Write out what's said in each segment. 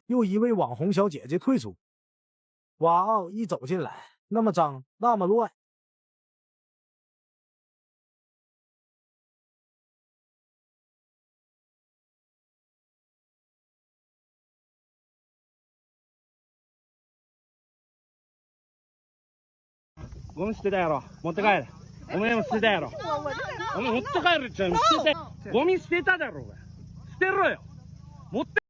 又一位网红小姐姐退出。哇哦，一走进来，那么脏，那么乱。ゴミ捨てたやろ。持って帰れ。お前も捨てたやろ。お前持って帰るっちゃう。捨てた。ゴミ捨てただろうが。捨てろよ。持って。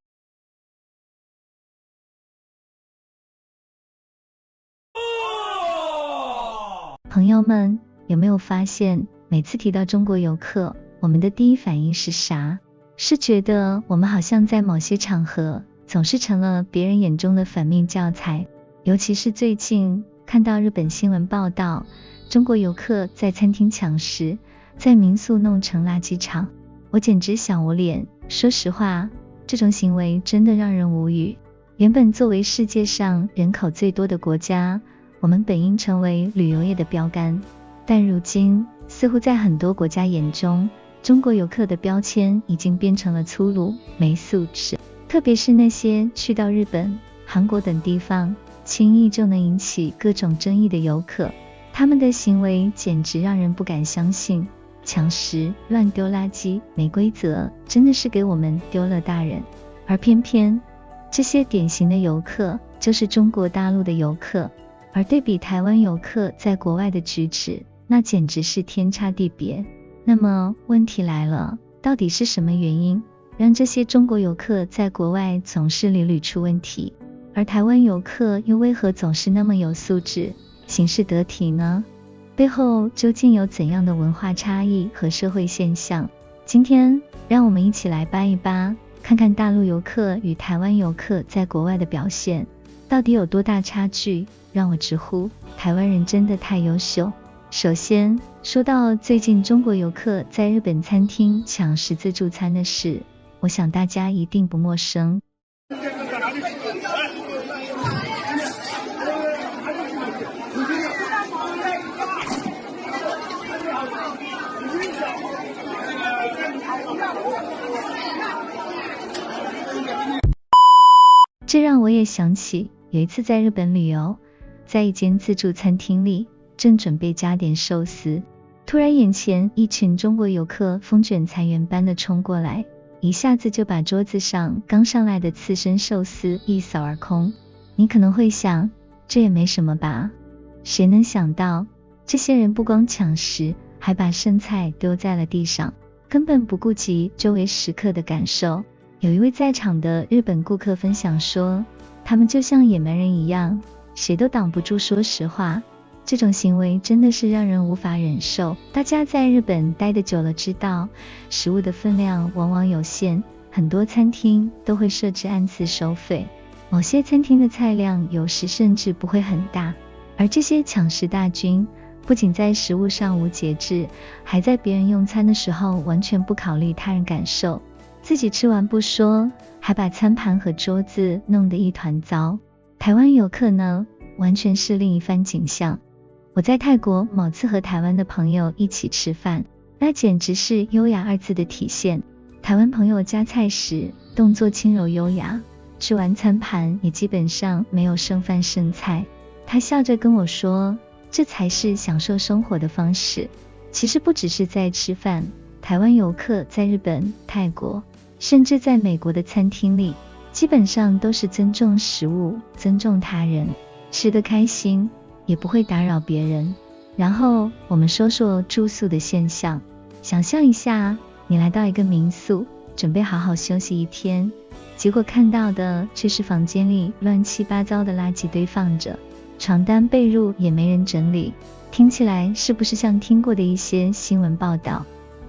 朋友们，有没有发现，每次提到中国游客，我们的第一反应是啥？是觉得我们好像在某些场合总是成了别人眼中的反面教材。尤其是最近看到日本新闻报道，中国游客在餐厅抢食，在民宿弄成垃圾场，我简直小无脸。说实话，这种行为真的让人无语。原本作为世界上人口最多的国家，我们本应成为旅游业的标杆，但如今似乎在很多国家眼中，中国游客的标签已经变成了粗鲁、没素质。特别是那些去到日本、韩国等地方轻易就能引起各种争议的游客，他们的行为简直让人不敢相信。抢食、乱丢垃圾、没规则，真的是给我们丢了大人。而偏偏这些典型的游客就是中国大陆的游客，而对比台湾游客在国外的举止，那简直是天差地别。那么问题来了，到底是什么原因让这些中国游客在国外总是屡屡出问题，而台湾游客又为何总是那么有素质、行事得体呢？背后究竟有怎样的文化差异和社会现象？今天让我们一起来扒一扒，看看大陆游客与台湾游客在国外的表现到底有多大差距，让我直呼台湾人真的太优秀。首先说到最近中国游客在日本餐厅抢食自助餐的事，我想大家一定不陌生。这让我也想起有一次在日本旅游，在一间自助餐厅里正准备加点寿司，突然眼前一群中国游客风卷残垣般的冲过来，一下子就把桌子上刚上来的刺身寿司一扫而空。你可能会想，这也没什么吧？谁能想到这些人不光抢食，还把剩菜丢在了地上，根本不顾及周围食客的感受。有一位在场的日本顾客分享说，他们就像野蛮人一样，谁都挡不住。说实话，这种行为真的是让人无法忍受。大家在日本待得久了知道，食物的分量往往有限，很多餐厅都会设置按次收费，某些餐厅的菜量有时甚至不会很大。而这些抢食大军不仅在食物上无节制，还在别人用餐的时候完全不考虑他人感受，自己吃完不说，还把餐盘和桌子弄得一团糟。台湾游客呢，完全是另一番景象。我在泰国某次和台湾的朋友一起吃饭，那简直是优雅二字的体现。台湾朋友夹菜时动作轻柔优雅，吃完餐盘也基本上没有剩饭剩菜。他笑着跟我说，这才是享受生活的方式。其实不只是在吃饭，台湾游客在日本、泰国，甚至在美国的餐厅里，基本上都是尊重食物、尊重他人，吃得开心，也不会打扰别人。然后我们说说住宿的现象。想象一下，你来到一个民宿，准备好好休息一天，结果看到的却是房间里乱七八糟的垃圾堆放着，床单被褥也没人整理。听起来是不是像听过的一些新闻报道？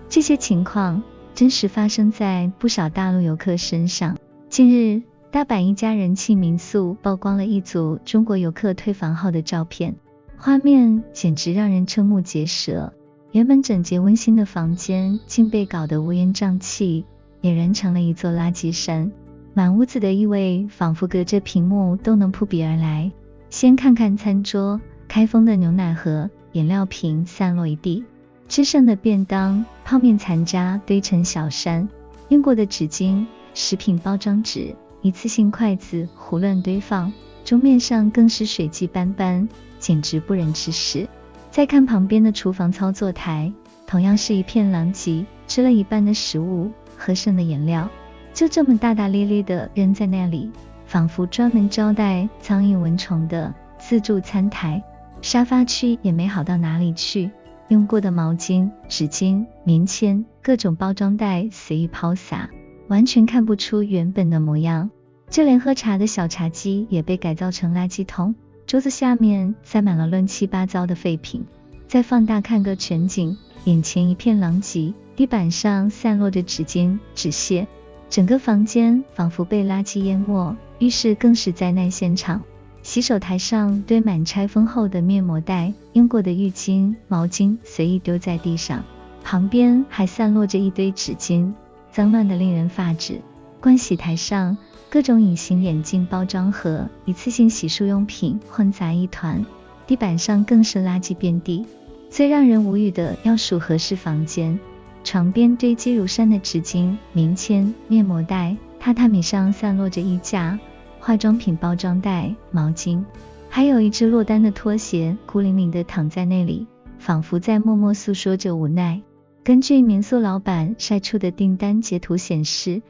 这些情况真实发生在不少大陆游客身上。近日，大阪一家人气民宿曝光了一组中国游客退房后的照片，画面简直让人瞠目结舌。原本整洁温馨的房间竟被搞得乌烟瘴气，俨然成了一座垃圾山。满屋子的异味仿佛隔着屏幕都能扑鼻而来。先看看餐桌，开封的牛奶盒、饮料瓶散落一地，吃剩的便当泡面残渣堆成小山，用过的纸巾、食品包装纸、一次性筷子胡乱堆放，桌面上更是水迹斑斑，简直不忍直视。再看旁边的厨房操作台，同样是一片狼藉，吃了一半的食物，喝剩的颜料，就这么大大咧咧的扔在那里，仿佛专门招待苍蝇蚊虫的自助餐台。沙发区也没好到哪里去，用过的毛巾、纸巾、棉签、各种包装袋随意抛洒，完全看不出原本的模样。就连喝茶的小茶几也被改造成垃圾桶，桌子下面塞满了乱七八糟的废品。再放大看个全景，眼前一片狼藉，地板上散落着纸巾、纸屑，整个房间仿佛被垃圾淹没，浴室更是灾难现场。洗手台上堆满拆封后的面膜袋，用过的浴巾、毛巾随意丢在地上，旁边还散落着一堆纸巾，脏乱得令人发指。盥洗台上各种隐形眼镜包装盒、一次性洗漱用品混杂一团，地板上更是垃圾遍地。最让人无语的要数合适房间，床边堆积如山的纸巾、棉签、面膜袋，榻榻米上散落着衣架、化妆品包装袋、毛巾，还有一只落单的拖鞋孤零零地躺在那里，仿佛在默默诉说着无奈。根据民宿老板晒出的订单截图显示，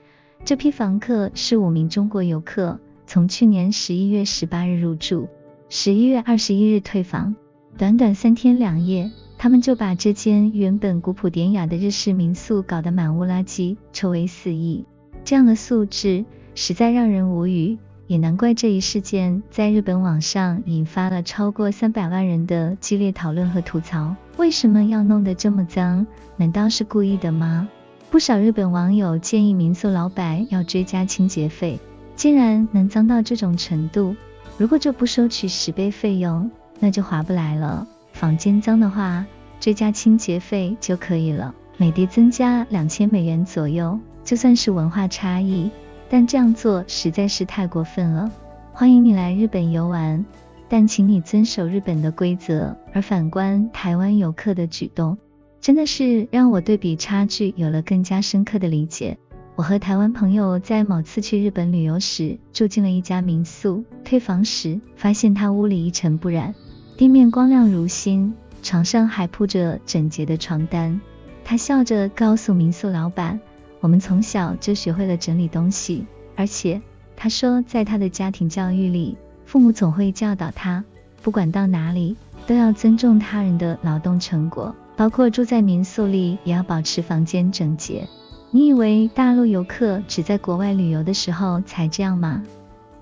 这批房客是5名中国游客，从去年11月18日入住，11月21日退房。短短3天2夜，他们就把这间原本古朴典雅的日式民宿搞得满屋垃圾，臭味四溢。这样的素质实在让人无语，也难怪这一事件在日本网上引发了超过300万人的激烈讨论和吐槽。为什么要弄得这么脏？难道是故意的吗？不少日本网友建议民宿老板要追加清洁费，既然能脏到这种程度，如果就不收取10倍费用，那就划不来了。房间脏的话，追加清洁费就可以了，每地增加2000美元左右，就算是文化差异，但这样做实在是太过分了。欢迎你来日本游玩，但请你遵守日本的规则。而反观台湾游客的举动，真的是让我对比差距有了更加深刻的理解。我和台湾朋友在某次去日本旅游时，住进了一家民宿，退房时发现他屋里一尘不染，地面光亮如新，床上还铺着整洁的床单。他笑着告诉民宿老板，我们从小就学会了整理东西，而且他说在他的家庭教育里，父母总会教导他，不管到哪里都要尊重他人的劳动成果，包括住在民宿里也要保持房间整洁。你以为大陆游客只在国外旅游的时候才这样吗？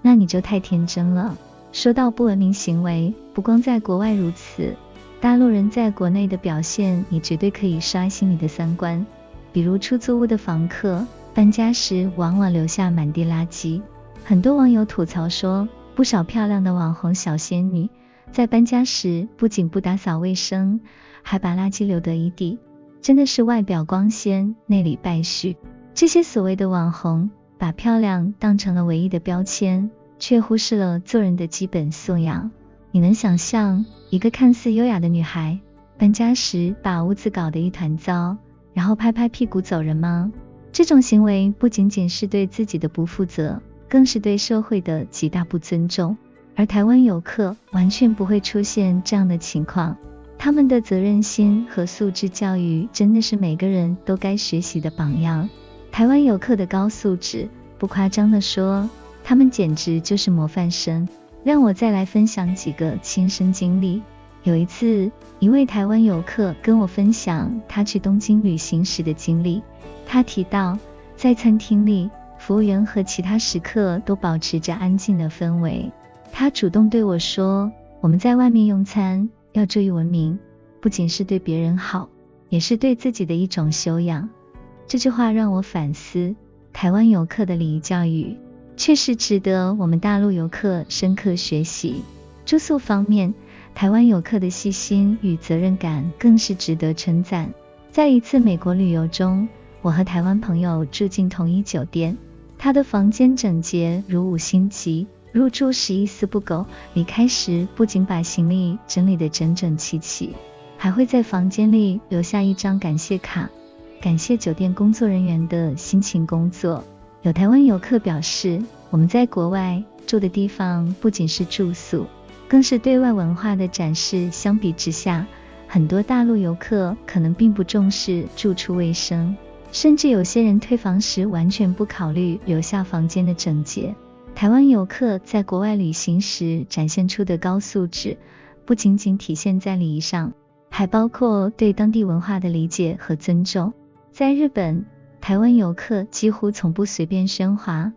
那你就太天真了。说到不文明行为，不光在国外如此，大陆人在国内的表现也绝对可以刷新你的三观。比如出租屋的房客搬家时往往留下满地垃圾，很多网友吐槽说，不少漂亮的网红小仙女在搬家时不仅不打扫卫生，还把垃圾留得一地，真的是外表光鲜，内里败絮。这些所谓的网红把漂亮当成了唯一的标签，却忽视了做人的基本素养。你能想象一个看似优雅的女孩搬家时把屋子搞得一团糟，然后拍拍屁股走人吗？这种行为不仅仅是对自己的不负责，更是对社会的极大不尊重。而台湾游客完全不会出现这样的情况，他们的责任心和素质教育真的是每个人都该学习的榜样。台湾游客的高素质，不夸张地说，他们简直就是模范生。让我再来分享几个亲身经历。有一次，一位台湾游客跟我分享他去东京旅行时的经历。他提到，在餐厅里，服务员和其他食客都保持着安静的氛围。他主动对我说，我们在外面用餐要注意文明，不仅是对别人好，也是对自己的一种修养。这句话让我反思，台湾游客的礼仪教育确实值得我们大陆游客深刻学习。住宿方面，台湾游客的细心与责任感更是值得称赞。在一次美国旅游中，我和台湾朋友住进同一酒店，他的房间整洁如5星级，入住时一丝不苟，离开时不仅把行李整理得整整齐齐，还会在房间里留下一张感谢卡，感谢酒店工作人员的辛勤工作。有台湾游客表示，我们在国外住的地方不仅是住宿，更是对外文化的展示。相比之下，很多大陆游客可能并不重视住处卫生，甚至有些人退房时完全不考虑留下房间的整洁。台湾游客在国外旅行时展现出的高素质，不仅仅体现在礼仪上，还包括对当地文化的理解和尊重。在日本，台湾游客几乎从不随便喧哗，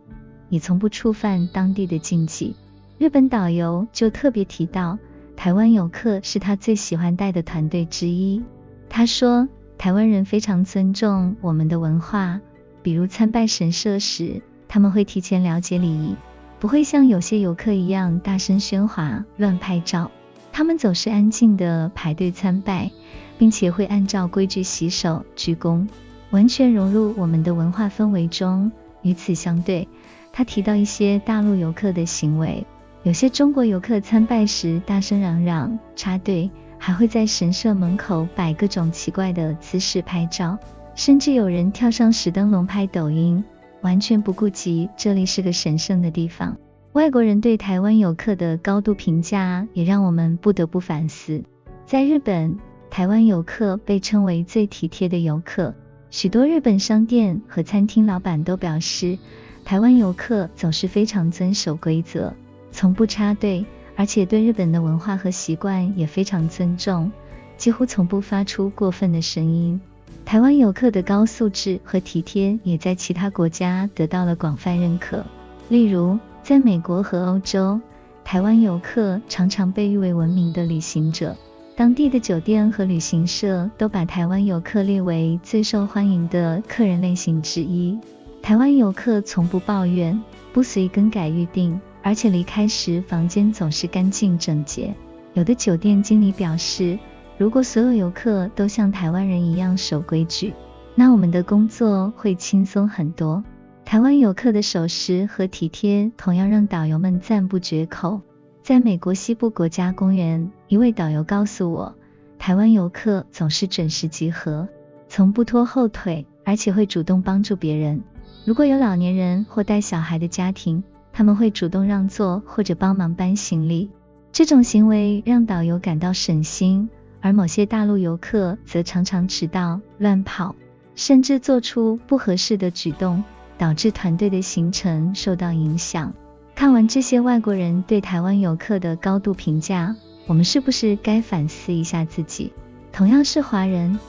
也从不触犯当地的禁忌。日本导游就特别提到，台湾游客是他最喜欢带的团队之一。他说，台湾人非常尊重我们的文化，比如参拜神社时，他们会提前了解礼仪，不会像有些游客一样大声喧哗、乱拍照。他们总是安静地排队参拜，并且会按照规矩洗手、鞠躬，完全融入我们的文化氛围中。与此相对，他提到一些大陆游客的行为，有些中国游客参拜时大声嚷嚷、插队，还会在神社门口摆各种奇怪的姿势拍照，甚至有人跳上石灯笼拍抖音，完全不顾及这里是个神圣的地方。外国人对台湾游客的高度评价也让我们不得不反思。在日本，台湾游客被称为最体贴的游客，许多日本商店和餐厅老板都表示，台湾游客总是非常遵守规则，从不插队，而且对日本的文化和习惯也非常尊重，几乎从不发出过分的声音。台湾游客的高素质和体贴也在其他国家得到了广泛认可。例如，在美国和欧洲，台湾游客常常被誉为文明的旅行者，当地的酒店和旅行社都把台湾游客列为最受欢迎的客人类型之一。台湾游客从不抱怨，不随意更改预定，而且离开时房间总是干净整洁。有的酒店经理表示，如果所有游客都像台湾人一样守规矩，那我们的工作会轻松很多。台湾游客的守时和体贴同样让导游们赞不绝口。在美国西部国家公园，一位导游告诉我，台湾游客总是准时集合，从不拖后腿，而且会主动帮助别人。如果有老年人或带小孩的家庭，他们会主动让座或者帮忙搬行李。这种行为让导游感到省心，而某些大陆游客则常常迟到、乱跑，甚至做出不合适的举动，导致团队的行程受到影响。看完这些外国人对台湾游客的高度评价，我们是不是该反思一下自己？同样是华人，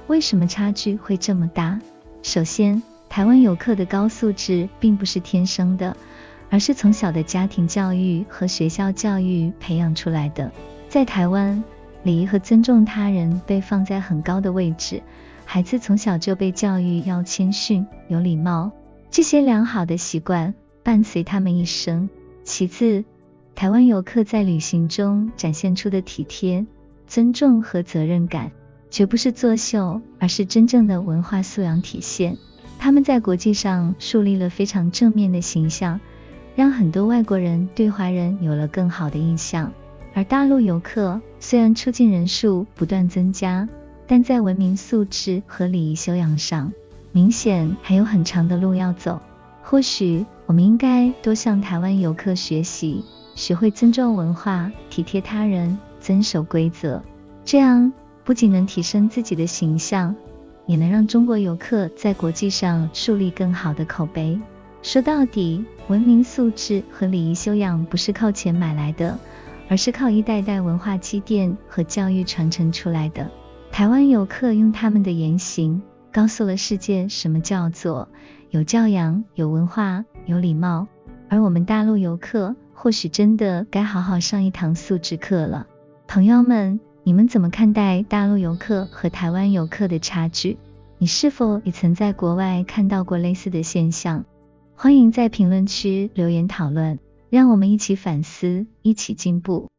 为什么差距会这么大？首先，台湾游客的高素质并不是天生的，而是从小的家庭教育和学校教育培养出来的。在台湾，礼仪和尊重他人被放在很高的位置，孩子从小就被教育要谦逊、有礼貌，这些良好的习惯伴随他们一生。其次，台湾游客在旅行中展现出的体贴、尊重和责任感，绝不是作秀，而是真正的文化素养体现。他们在国际上树立了非常正面的形象，让很多外国人对华人有了更好的印象。而大陆游客虽然出境人数不断增加，但在文明素质和礼仪修养上，明显还有很长的路要走。或许我们应该多向台湾游客学习，学会尊重文化、体贴他人、遵守规则，这样不仅能提升自己的形象，也能让中国游客在国际上树立更好的口碑。说到底，文明素质和礼仪修养不是靠钱买来的，而是靠一代代文化积淀和教育传承出来的。台湾游客用他们的言行告诉了世界什么叫做有教养、有文化、有礼貌，而我们大陆游客或许真的该好好上一堂素质课了。朋友们，你们怎么看待大陆游客和台湾游客的差距？你是否也曾在国外看到过类似的现象？欢迎在评论区留言讨论，让我们一起反思，一起进步。